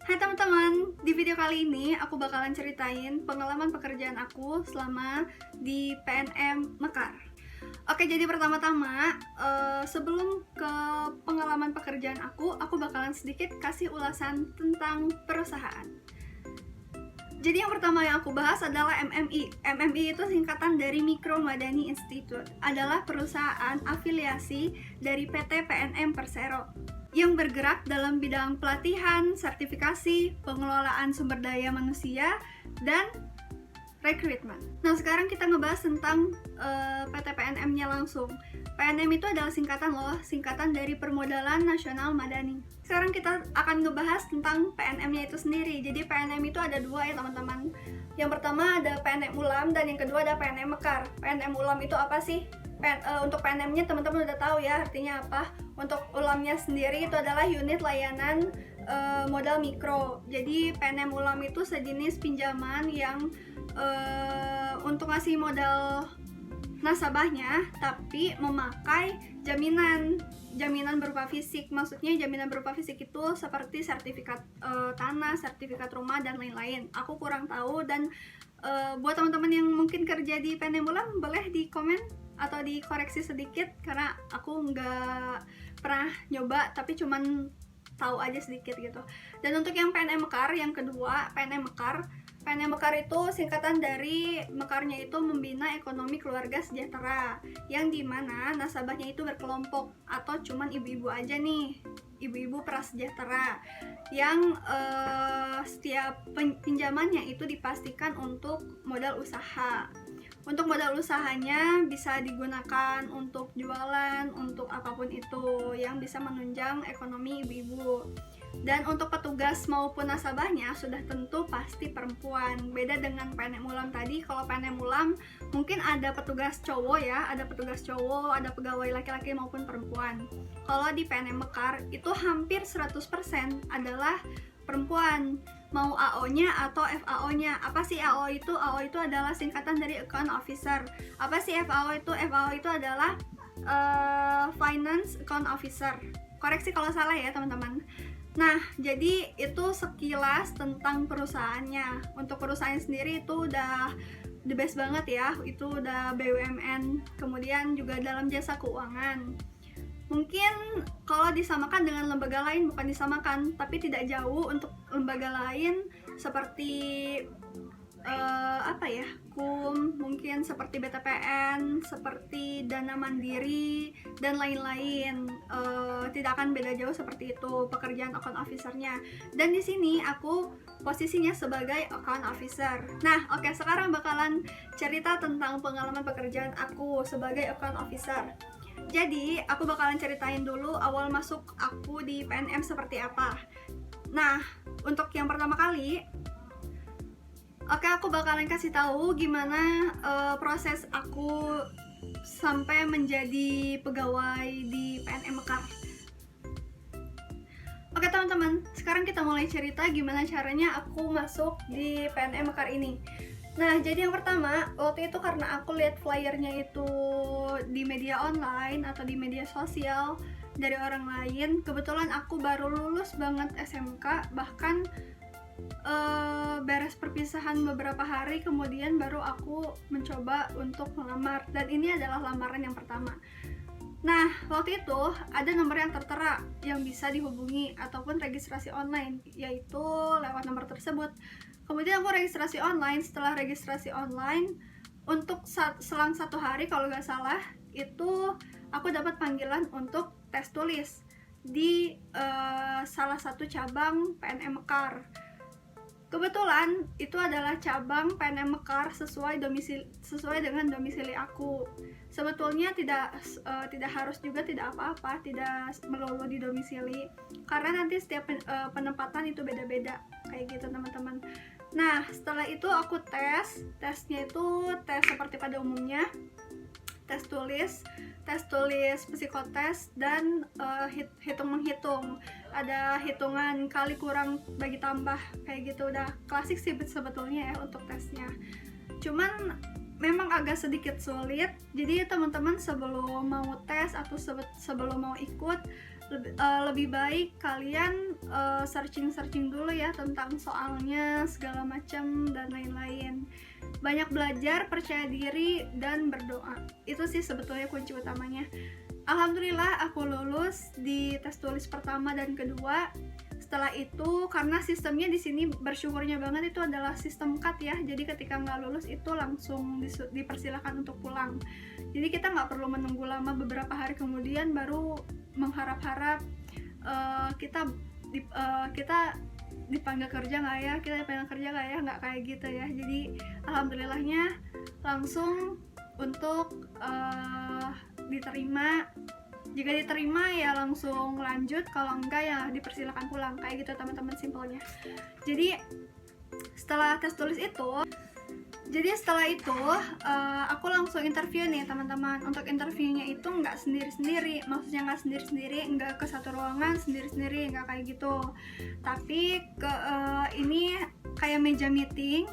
Hai teman-teman, di video kali ini aku bakalan ceritain pengalaman pekerjaan aku selama di PNM Mekar. Oke, jadi pertama-tama sebelum ke pengalaman pekerjaan aku bakalan sedikit kasih ulasan tentang perusahaan. Jadi yang pertama yang aku bahas adalah MMI. MMI itu singkatan dari Mikro Madani Institute, adalah perusahaan afiliasi dari PT PNM Persero yang bergerak dalam bidang pelatihan, sertifikasi, pengelolaan sumber daya manusia, dan rekrutmen. Nah, sekarang kita ngebahas tentang PT PNM-nya langsung. PNM itu adalah singkatan dari Permodalan Nasional Madani. Sekarang kita akan ngebahas tentang PNM-nya itu sendiri. Jadi PNM itu ada dua ya teman-teman. Yang pertama ada PNM Ulam dan yang kedua ada PNM Mekar. PNM Ulam itu apa sih? Untuk PNM-nya teman-teman udah tahu ya artinya apa. Untuk Ulamnya sendiri itu adalah unit layanan modal mikro. Jadi PNM Ulam itu sejenis pinjaman yang untuk ngasih modal nasabahnya tapi memakai jaminan berupa fisik. Maksudnya jaminan berupa fisik itu seperti sertifikat tanah, sertifikat rumah, dan lain-lain. Aku kurang tahu, dan buat teman-teman yang mungkin kerja di PNM Ulam boleh di komen atau dikoreksi sedikit karena aku nggak pernah nyoba tapi cuman tahu aja sedikit gitu. Dan untuk yang PNM Mekar yang kedua, PNM Mekar itu singkatan dari Mekarnya itu Membina Ekonomi Keluarga Sejahtera, yang dimana nasabahnya itu berkelompok atau cuman ibu-ibu aja nih, ibu-ibu prasejahtera yang setiap pinjamannya itu dipastikan untuk modal usaha. Untuk modal usahanya bisa digunakan untuk jualan, untuk apapun itu yang bisa menunjang ekonomi ibu-ibu. Dan untuk petugas maupun nasabahnya sudah tentu pasti perempuan. Beda dengan PNM Ulam tadi, kalau PNM Ulam mungkin ada petugas cowok ya, ada pegawai laki-laki maupun perempuan. Kalau di PNM Mekar itu hampir 100% adalah perempuan, mau AO-nya atau FAO-nya. Apa sih AO itu? AO itu adalah singkatan dari Account Officer. Apa sih FAO itu? FAO itu adalah Finance Account Officer. Koreksi kalau salah ya teman-teman. Nah, jadi itu sekilas tentang perusahaannya. Untuk perusahaan sendiri itu udah the best banget ya. Itu udah BUMN, kemudian juga dalam jasa keuangan. Mungkin kalau disamakan dengan lembaga lain, bukan disamakan, tapi tidak jauh. Untuk lembaga lain seperti KUM, mungkin seperti BTPN, seperti Dana Mandiri, dan lain-lain. Tidak akan beda jauh seperti itu pekerjaan account officer-nya. Dan di sini aku posisinya sebagai account officer. Nah, oke, sekarang bakalan cerita tentang pengalaman pekerjaan aku sebagai account officer. Jadi, aku bakalan ceritain dulu awal masuk aku di PNM seperti apa. Nah, untuk yang pertama kali, aku bakalan kasih tahu gimana proses aku sampai menjadi pegawai di PNM Mekar. Oke teman-teman, sekarang kita mulai cerita gimana caranya aku masuk di PNM Mekar ini. Nah, jadi yang pertama, waktu itu karena aku lihat flyernya itu di media online atau di media sosial dari orang lain. Kebetulan aku baru lulus banget SMK, bahkan beres perpisahan beberapa hari kemudian baru aku mencoba untuk melamar. Dan ini adalah lamaran yang pertama. Nah, waktu itu ada nomor yang tertera yang bisa dihubungi ataupun registrasi online, yaitu lewat nomor tersebut. Kemudian aku registrasi online. Setelah registrasi online, untuk selang 1 hari kalau nggak salah, itu aku dapat panggilan untuk tes tulis di salah satu cabang PNM Mekar. Kebetulan itu adalah cabang PNM Mekar sesuai dengan domisili aku. Sebetulnya tidak harus juga, tidak apa-apa, tidak melulu di domisili, karena nanti setiap penempatan itu beda-beda kayak gitu teman-teman. Nah, setelah itu aku tesnya itu tes seperti pada umumnya, tes tulis, psikotes, dan hitung-menghitung. Ada hitungan kali kurang bagi tambah kayak gitu. Udah klasik sih sebetulnya ya untuk tesnya. Cuman memang agak sedikit sulit. Jadi teman-teman sebelum mau tes atau sebelum mau ikut, lebih baik kalian searching dulu ya tentang soalnya segala macam dan lain-lain. Banyak belajar, percaya diri, dan berdoa. Itu sih sebetulnya kunci utamanya. Alhamdulillah aku lulus di tes tulis pertama dan kedua. Setelah itu, karena sistemnya di sini bersyukurnya banget itu adalah sistem cut ya. Jadi ketika nggak lulus itu langsung dipersilakan untuk pulang. Jadi kita nggak perlu menunggu lama, beberapa hari kemudian baru mengharap-harap kita dipanggil kerja nggak ya, nggak kayak gitu ya. Jadi alhamdulillahnya langsung untuk diterima. Jika diterima ya langsung lanjut, kalau enggak ya dipersilakan pulang, kayak gitu teman-teman simpelnya. Jadi setelah tes tulis itu, aku langsung interview nih teman-teman. Untuk interviewnya itu nggak sendiri-sendiri, maksudnya nggak sendiri-sendiri, nggak ke satu ruangan sendiri-sendiri, nggak kayak gitu. Tapi ini kayak meja meeting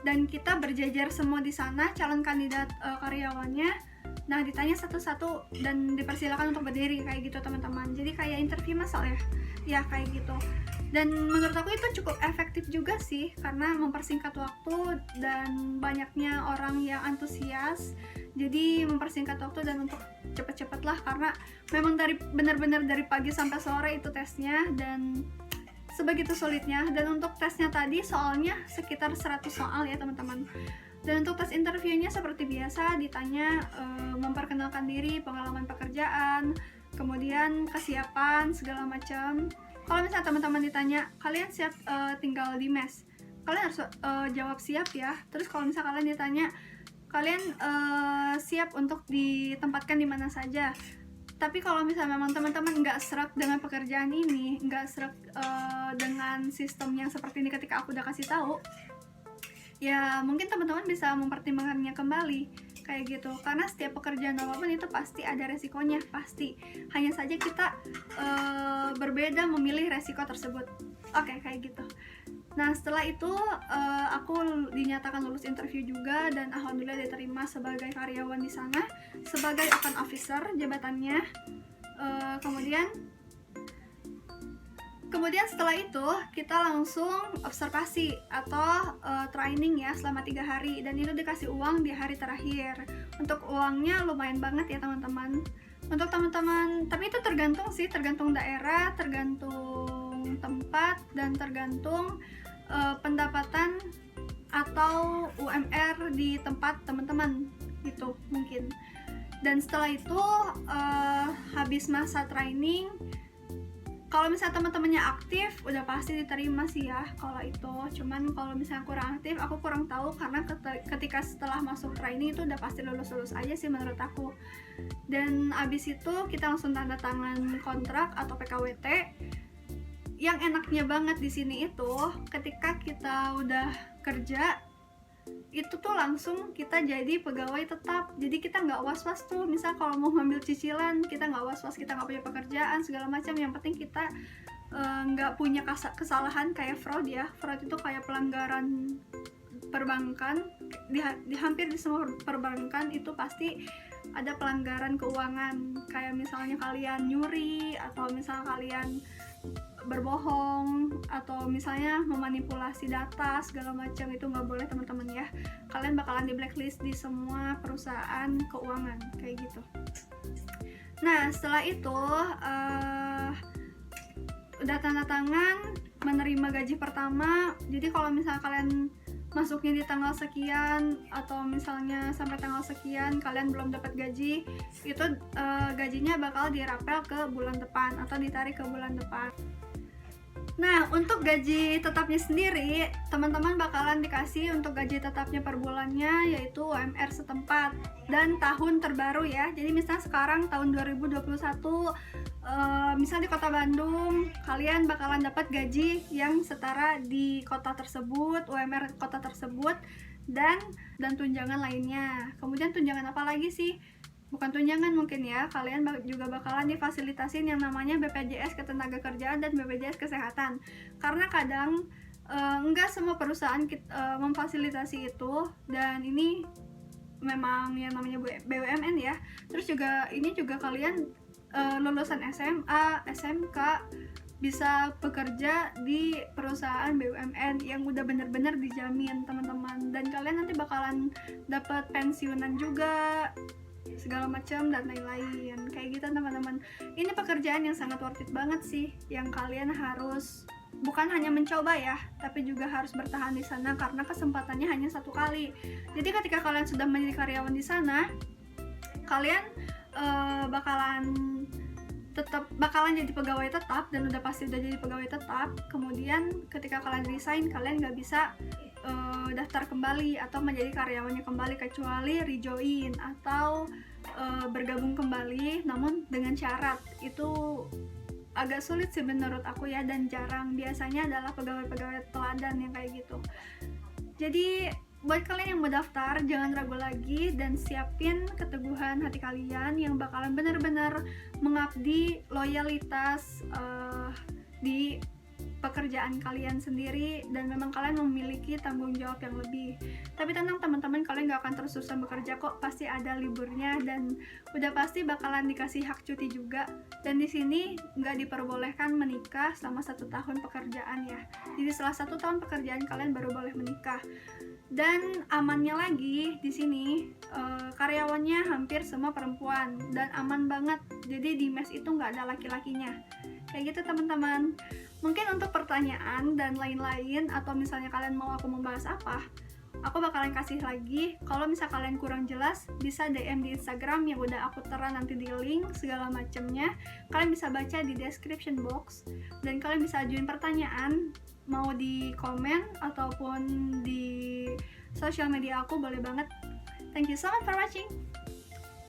dan kita berjajar semua di sana, calon kandidat karyawannya. Nah, ditanya satu-satu dan dipersilakan untuk berdiri kayak gitu teman-teman. Jadi kayak interview masal ya kayak gitu. Dan menurut aku itu cukup efektif juga sih, karena mempersingkat waktu dan banyaknya orang yang antusias. Jadi mempersingkat waktu dan untuk cepet-cepet lah, karena memang benar-benar dari pagi sampai sore itu tesnya dan sebegitu sulitnya. Dan untuk tesnya tadi soalnya sekitar 100 soal ya teman-teman. Dan untuk tes interviewnya seperti biasa, ditanya memperkenalkan diri, pengalaman pekerjaan, kemudian kesiapan segala macam. Kalau misalnya teman-teman ditanya kalian siap tinggal di mes, kalian harus jawab siap ya. Terus kalau misalnya kalian ditanya kalian siap untuk ditempatkan di mana saja. Tapi kalau misalnya memang teman-teman nggak serak dengan pekerjaan ini, nggak serak dengan sistem yang seperti ini ketika aku udah kasih tahu, ya mungkin teman-teman bisa mempertimbangkannya kembali kayak gitu. Karena setiap pekerjaan apapun itu pasti ada resikonya, pasti. Hanya saja kita berbeda memilih resiko tersebut. Oke, kayak gitu. Nah, setelah itu aku dinyatakan lulus interview juga dan alhamdulillah diterima sebagai karyawan di sana, sebagai account officer jabatannya. Kemudian setelah itu kita langsung observasi atau training ya selama 3 hari, dan itu dikasih uang di hari terakhir. Untuk uangnya lumayan banget ya teman-teman. Untuk teman-teman, tapi itu tergantung daerah, tergantung tempat, dan tergantung pendapatan atau UMR di tempat teman-teman gitu mungkin. Dan setelah itu habis masa training, kalau misalnya teman-temannya aktif, udah pasti diterima sih ya kalau itu. Cuman kalau misalnya kurang aktif, aku kurang tahu, karena ketika setelah masuk training itu udah pasti lulus-lulus aja sih menurut aku. Dan abis itu kita langsung tanda tangan kontrak atau PKWT. Yang enaknya banget di sini itu, ketika kita udah kerja, itu tuh langsung kita jadi pegawai tetap. Jadi kita nggak was-was tuh, misal kalau mau ngambil cicilan kita nggak was-was, kita nggak punya pekerjaan segala macam. Yang penting kita nggak punya kesalahan kayak fraud ya. Fraud itu kayak pelanggaran perbankan. Di hampir di semua perbankan itu pasti ada pelanggaran keuangan, kayak misalnya kalian nyuri, atau misalnya kalian berbohong, atau misalnya memanipulasi data segala macam. Itu nggak boleh teman-teman ya. Kalian bakalan di blacklist di semua perusahaan keuangan kayak gitu. Nah, setelah itu udah tanda tangan, menerima gaji pertama. Jadi kalau misalnya kalian masuknya di tanggal sekian, atau misalnya sampai tanggal sekian kalian belum dapat gaji, itu gajinya bakal dirapel ke bulan depan atau ditarik ke bulan depan. Nah, untuk gaji tetapnya sendiri, teman-teman bakalan dikasih untuk gaji tetapnya per bulannya, yaitu UMR setempat dan tahun terbaru ya. Jadi misalnya sekarang tahun 2021, misal di kota Bandung, kalian bakalan dapat gaji yang setara di kota tersebut, UMR kota tersebut, dan tunjangan lainnya. Kemudian tunjangan apa lagi sih? Bukan tunjangan mungkin ya, kalian juga bakalan difasilitasin yang namanya BPJS Ketenagakerjaan dan BPJS Kesehatan. Karena kadang enggak semua perusahaan memfasilitasi itu, dan ini memang yang namanya BUMN ya. Terus juga ini juga kalian lulusan SMA, SMK bisa bekerja di perusahaan BUMN yang udah bener-bener dijamin teman-teman, dan kalian nanti bakalan dapat pensiunan juga segala macam dan lain-lain kayak gitu teman-teman. Ini pekerjaan yang sangat worth it banget sih, yang kalian harus bukan hanya mencoba ya, tapi juga harus bertahan di sana karena kesempatannya hanya satu kali. Jadi ketika kalian sudah menjadi karyawan di sana, kalian bakalan jadi pegawai tetap, dan udah pasti udah jadi pegawai tetap. Kemudian ketika kalian resign, kalian nggak bisa daftar kembali atau menjadi karyawannya kembali, kecuali rejoin atau bergabung kembali, namun dengan syarat. Itu agak sulit sih menurut aku ya, dan jarang. Biasanya adalah pegawai-pegawai teladan yang kayak gitu. Jadi buat kalian yang mau daftar, jangan ragu lagi dan siapin keteguhan hati kalian yang bakalan benar-benar mengabdi loyalitas di pekerjaan kalian sendiri, dan memang kalian memiliki tanggung jawab yang lebih. Tapi tenang teman-teman, kalian gak akan terus-terusan bekerja kok, pasti ada liburnya dan udah pasti bakalan dikasih hak cuti juga. Dan di sini nggak diperbolehkan menikah selama 1 tahun pekerjaan ya. Jadi setelah 1 tahun pekerjaan kalian baru boleh menikah. Dan amannya lagi di sini karyawannya hampir semua perempuan dan aman banget. Jadi di mes itu nggak ada laki-lakinya. Kayak gitu teman-teman. Mungkin untuk pertanyaan dan lain-lain, atau misalnya kalian mau aku membahas apa, aku bakalan kasih lagi. Kalau misal kalian kurang jelas, bisa DM di Instagram yang udah aku tera nanti di link segala macamnya. Kalian bisa baca di description box, dan kalian bisa ajuin pertanyaan mau di komen ataupun di sosial media aku, boleh banget. Thank you so much for watching.